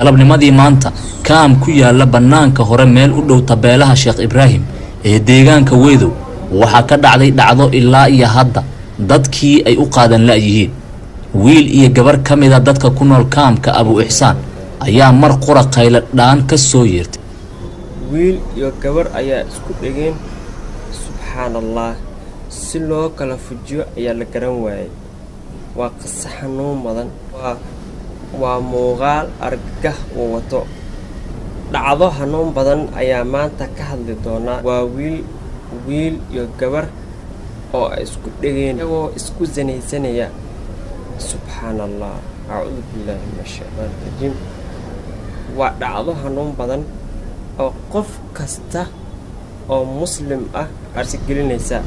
galabnimadii maanta kaam ku yaala bannaanka hore meel u dhow tabeelaha Sheekh Ibraahim ee deegaanka Weedow waxa ka dhacday dhacdo ilaa iyo hadda dadkii ay u qaadan la yihiin wiil iyo gabar kamid ah dadka ku nool kaamka Abu Ihsaan ayaa mar qura qayla dhaan ka soo yeertay wiil iyo gabar ayaa isku dhigeen subhanallah si loo kala fujiyo ayaa la garan waayay waa qasaxnoo madan waa muuqaal argagax oo wato dhacdo hanuun badan ayaa maanta ka hadli doona waa wiil iyo gabar oo isku dhigeen oo isku zanaysanaya subhanallah a'uudu billahi minash shaytaanir rajiim waa dhacdo hanuun badan oo qof kasta oo muslim ah arsigelinaysa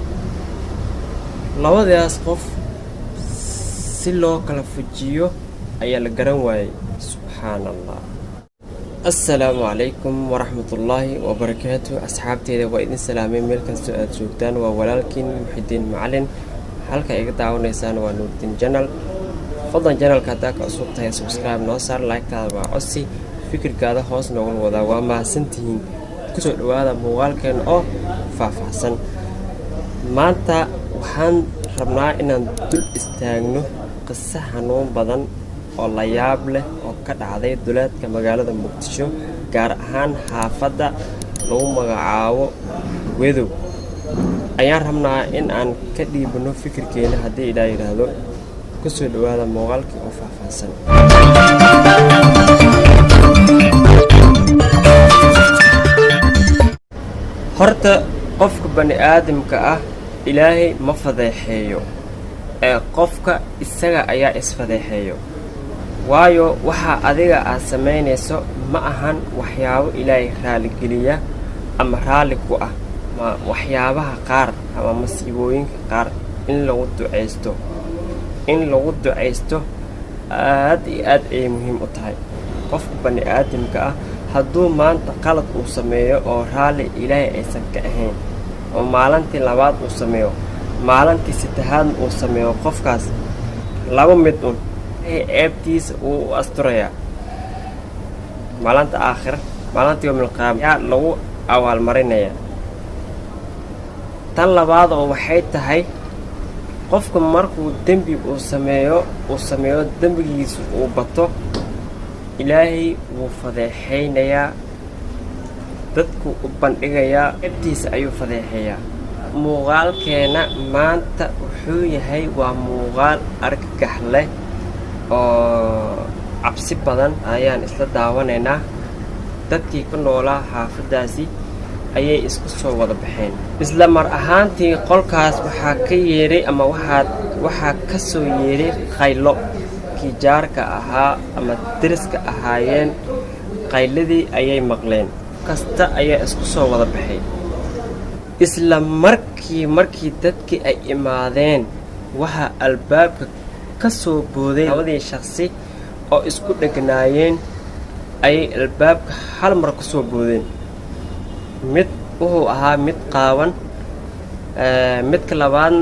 labadaas qof si loo kala fujiyo ayaa la garan waayay subhanallah السلام عليكم ورحمة الله وبركاته أصحابتي وإذن سلامين ملكا سؤال جوجتان وولالكين محدين معلن حلقة إقدعون إيسان ونور الدين جنال فضلا جنال كاتاك أصوبتها سبسكرايب نوصار لايك تابع عصي فكر كادا خوص نقول وضا وما سنتين كسو هذا موغال كان فافحسن مانتا وحان ربنا إنان دول استاغنو قصة حنون بدن oo la yaab leh oo ka dhacday duleedka magaalada Muqdisho gaar ahaan xaafada lagu magacaabo Weedow ayaan rabnaa in aan ka dhiibno fikirkeena hadii ilaa yiraahdo ku soo dhawaada muuqaalkii oo faahfaahsan horta qofka bani aadamka ah ilaahay ma fadeexeeyo ee qofka isaga ayaa isfadeexeeyo waayo waxa adiga aad sameynayso ma ahan waxyaabo ilaahay raali geliya ama raali ku ah ma waxyaabaha qaar ama masiibooyinka qaar in lagu duceysto aad iyo aad ay muhiim u tahay qofka bani aadamka ah hadduu maanta qalad uu sameeyo oo raali ilaahay aysan ka ahayn oo maalintii labaad uu sameeyo maalintii saddexaad uu sameeyo qofkaas laba mid eebtiis uu asturaya maalinta aakhir maalinta yawmul qiyaamah lagu awaal marinaya tan labaad oo waxay tahay qofka markuu dambi uu sameeyo dambigiisa uu bato ilaahay wuu fadeexeynaya dadku u bandhigaya eebtiisa ayuu fadeexeeyaa muuqaalkeena maanta wuxuu yahay waa muuqaal argagax leh oo cabsi badan ayaan isla daawanaynaa dadkii ku noolaa xaafadaasi ayay isku soo wada baxeen isla mar ahaantii qolkaas waxaa ka yeeray ama waxaa ka soo yeeray qaylo kii jaarka ahaa ama deriska ahaayeen qayladii ayay maqleen kasta ayaa isku soo wada baxay isla markii dadkii ay imaadeen waxa albaabka kasoo booday labadii shakhsi oo isku dhagnaayeen ay albaabka hal mar ku soo boodeen mid wuxuu ahaa mid qaawan midka labaad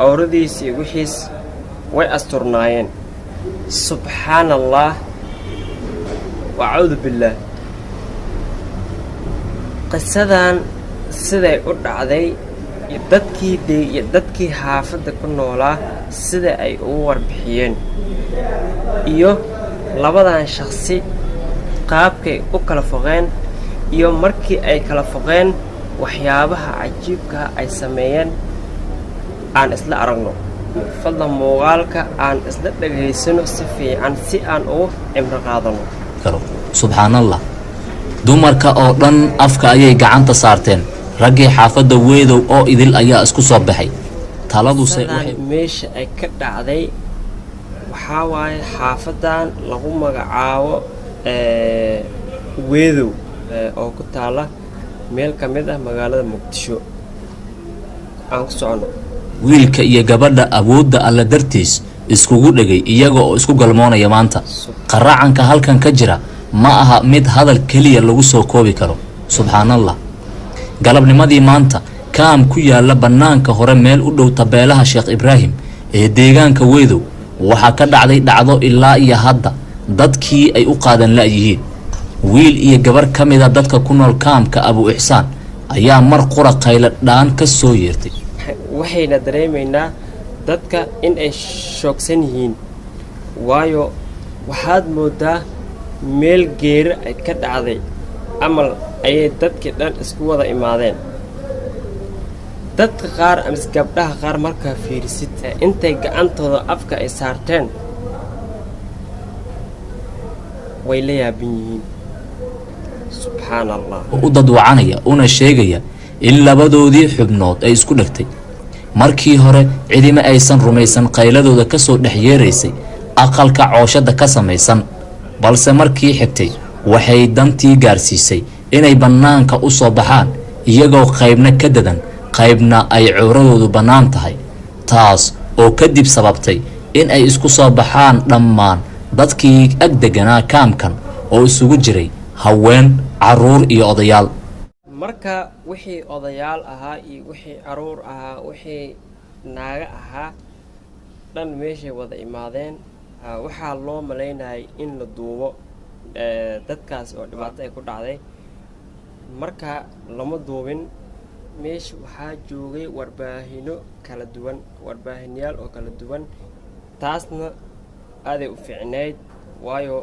awradiisii wixiis way asturnaayeen subhanallah wa'uudu billah qisadan siday u dhacday dadkii xaafada ku noolaa sida ay ugu warbixiyeen iyo labadan shakhsi qaabkay u kala foqeen iyo markii ay kala foqeen waxyaabaha cajiibka ay sameeyeen aan isla aragno fadlan muuqaalka aan isla dhageysano si fiican si aan ugu cimri qaadano subhanallah dumarka oo dhan afka ayay gacanta saarteen raggii xaafada Weedow oo idil ayaa isku soo baxay taladuse meesha ay ka dhacday waxa waaye xaafadan lagu magacaabo Weedow oo ku taala meel kamid ah magaalada Muqdisho aan ku socono wiilka iyo gabadha awoodda alla dartiis iskugu dhagay iyaga oo isku galmoonaya maanta qaracanka halkan ka jira ma aha mid hadal kaliya lagu soo koobi karo subhanallah galabnimadii maanta kaam ku yaala bannaanka hore meel u dhow tabeelaha Sheekh Ibraahim ee deegaanka Weedow waxa ka dhacday dhacdo ilaa iyo hadda dadkii ay u qaadan la'yihiin. wiil iyo gabar ka mida dadka ku nool kaamka Abu Ixsaan ayaa mar qura qaylo dhaan ka soo yeertay. waxayna dareemaynaa dadka in ay shoogsan yihiin, waayo waxaad moodaa meel geeri ay ka dhacday amal ayay dadkii dhan isku wada imaadeen. dadka qaar amise gabdhaha qaar markaa fiirisid intay gacantooda afka ay saarteen way la yaaban yihiin. subxaan allah. u dadwacanaya una sheegaya in labadoodii xubnood ay isku dhegtay. markii hore cidima aysan rumaysan qayladooda ka soo dhex yeeraysay aqalka cooshada ka samaysan, balse markii xigtay waxay dantii gaarsiisay inay bannaanka u soo baxaan iyagoo qaybna ka dadan qaybna ay cawradoodu bannaan tahay, taas oo kadib sababtay in ay isku soo baxaan dhammaan dadkii ag deganaa kaamkan oo isugu jiray haween, carruur iyo odayaal. marka wixii odayaal ahaa iyo wixii carruur ahaa wixii naaga ahaa dhan meeshay wada imaadeen. waxaa loo malaynayay in la duubo dadkaas oo dhibaato ay ku dhacday. marka lama duubin. meesha waxaa joogay warbaahinno kala duwan, warbaahinyaal oo kala duwan. taasna aaday u fiicnayd, waayo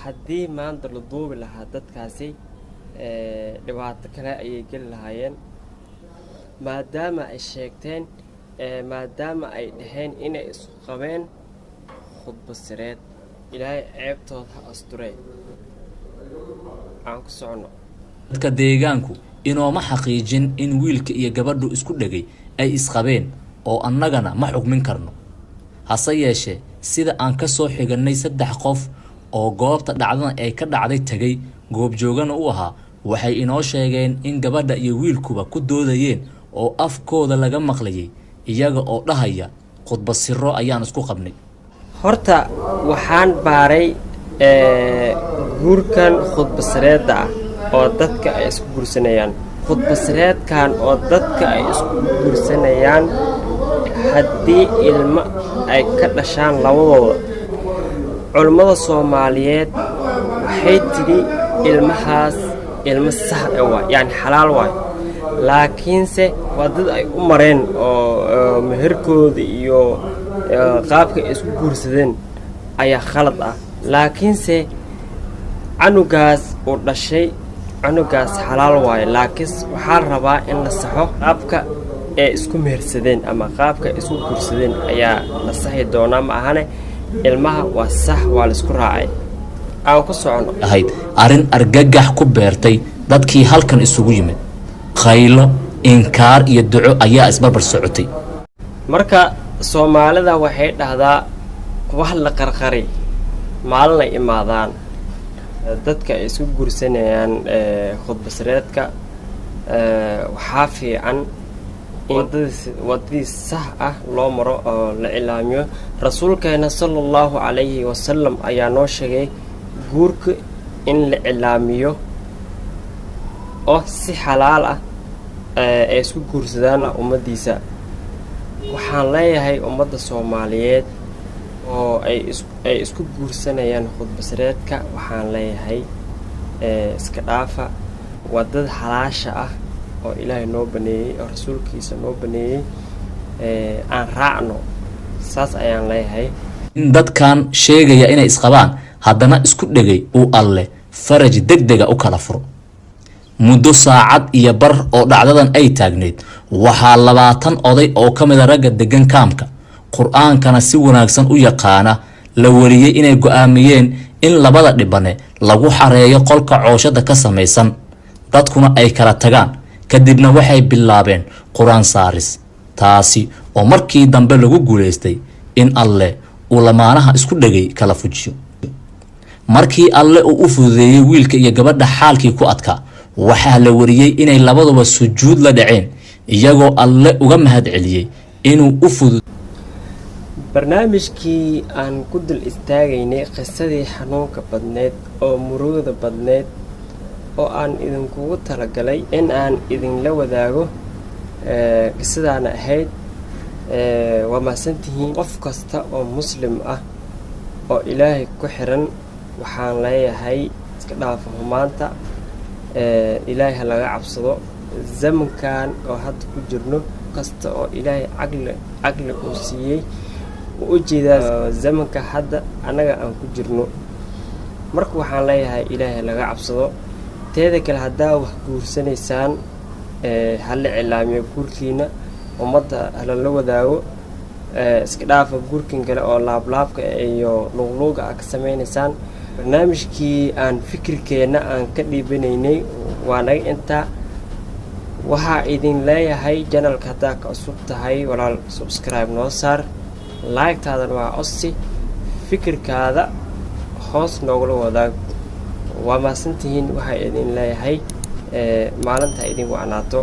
haddii maanta la duubi lahaa dadkaasi dhibaato kale ayay geli lahaayeen. maadaama ay sheegteen, maadaama ay dhaheen inay isku qabeen khudba sireed, ilaahay ceebtooda ha asturee. aan ku socono. dadka deegaanku inooma xaqiijin in wiilka iyo gabadhu isku dhegay ay isqabeen oo annagana ma xukmin karno. hase yeeshee sida aan ka soo xigannay 3 qof oo goobta dhacdada ay ka dhacday tagay goobjoogana u ahaa, waxay inoo sheegeen in gabadha iyo wiilkuba ku doodayeen oo afkooda laga maqlayay iyaga oo dhahaya khudba siro ayaan isku qabnay. horta waxaan baaray guurkan khudba sireedda ah oo dadka ay isku guursanayaan. khudba sireedkan oo dadka ay isku guursanayaan haddii ilmo ay ka dhashaan labadooda, culummada Soomaaliyeed waxay tidhi ilmahaas ilmo sax ah waay, yani xalaal waay. laakiinse waa dad ay u mareen oo meherkooda iyo qaabka ay isku guursadeen ayaa khalad ah. laakiinse canugaas uu dhashay, canugaas xalaal waaye, laakiin waxaa rabaa in la saxo qaabka ay isku mehersadeen ama qaabka ay isku guursadeen ayaa la saxi doonaa. ma ahane ilmaha waa sax, waa la isku raacay. aan ku socono. ahayd arrin argagax ku beertay dadkii halkan isugu yimid. qaylo, inkaar iyo duco ayaa isbarbar socotay. marka Soomaalida waxay dhahdaa wax la qarqari maalin ay imaadaan. dadka ay isku guursanayaan khudba sireedka waxaa fiican in wadadii sax ah loo maro oo la ilaamiyo. rasuulkeena sallallahu calayhi wasallam ayaa noo sheegay guurka in la ilaamiyo oo si xalaal ah ay isku guursadaan ummadiisa. waxaan leeyahay ummadda Soomaaliyeed oo ay isku guursanayaan khudba sireedka, waxaan leeyahay iska dhaafa wadada xalaasha ah oo Ilaahay noo baneeyay oo rasuulkiisa noo baneeyay aan raacno. saas ayaan leeyahay. in dadkan sheegaya inay isqabaan haddana isku dhegay uu alle faraj degdega u kala furo. muddo saacad iyo bar oo dhacdadan ay taagneed waxaa 20 oday oo ka mid ah ragga degan kaamka qur'aankana si wanaagsan u yaqaana la wariyay inay go'aamiyeen in labada dhibane lagu xareeyo qolka cooshada ka samaysan, dadkuna ay kala tagaan. kadibna waxay bilaabeen quraan saaris, taasi oo markii dambe lagu guuleystay in alle uu lamaanaha isku dhegay kala fujiyo. markii alle uu u fududeeyay wiilka iyo gabadha xaalkii ku adkaa, waxaa la wariyay inay labaduba sujuud la dhaceen iyagoo alle uga mahad celiyay inuu u fudud. barnaamijkii aan ku dul istaagaynay qisadii xanuunka badneed oo murugada badneed oo aan idinkugu talagalay in aan idinla wadaago qisadaana ahayd. waa mahadsantihiin qof kasta oo muslim ah oo ilaahay ku xiran waxaan leeyahay iska dhaafa humaanta ilaahay ha laga cabsado zamankan oo hadda ku jirno kasta oo ilaahay caqli uu siiyey u jeedaa zamanka hadda anaga aan ku jirno marka waxaan leeyahay ilaahay laga cabsado teeda kale haddaa wax guursanaysaan hala cilaamiyo guurkiina ummadda halala wadaago iska dhaafa guurkin kale oo laablaabka iyo luqluuga ka samaynaysaan barnaamijkii aan fikirkeena aan ka dhiibanaynay waa naga intaa waxaa idin leeyahay channelka haddaa ka cusub tahay walaal subscribe noo saar like-taadan waa codsi fikirkaada hoos noogula wadaag waa mahadsantihiin waxaa idin leeyahay maalinta idin wacnaato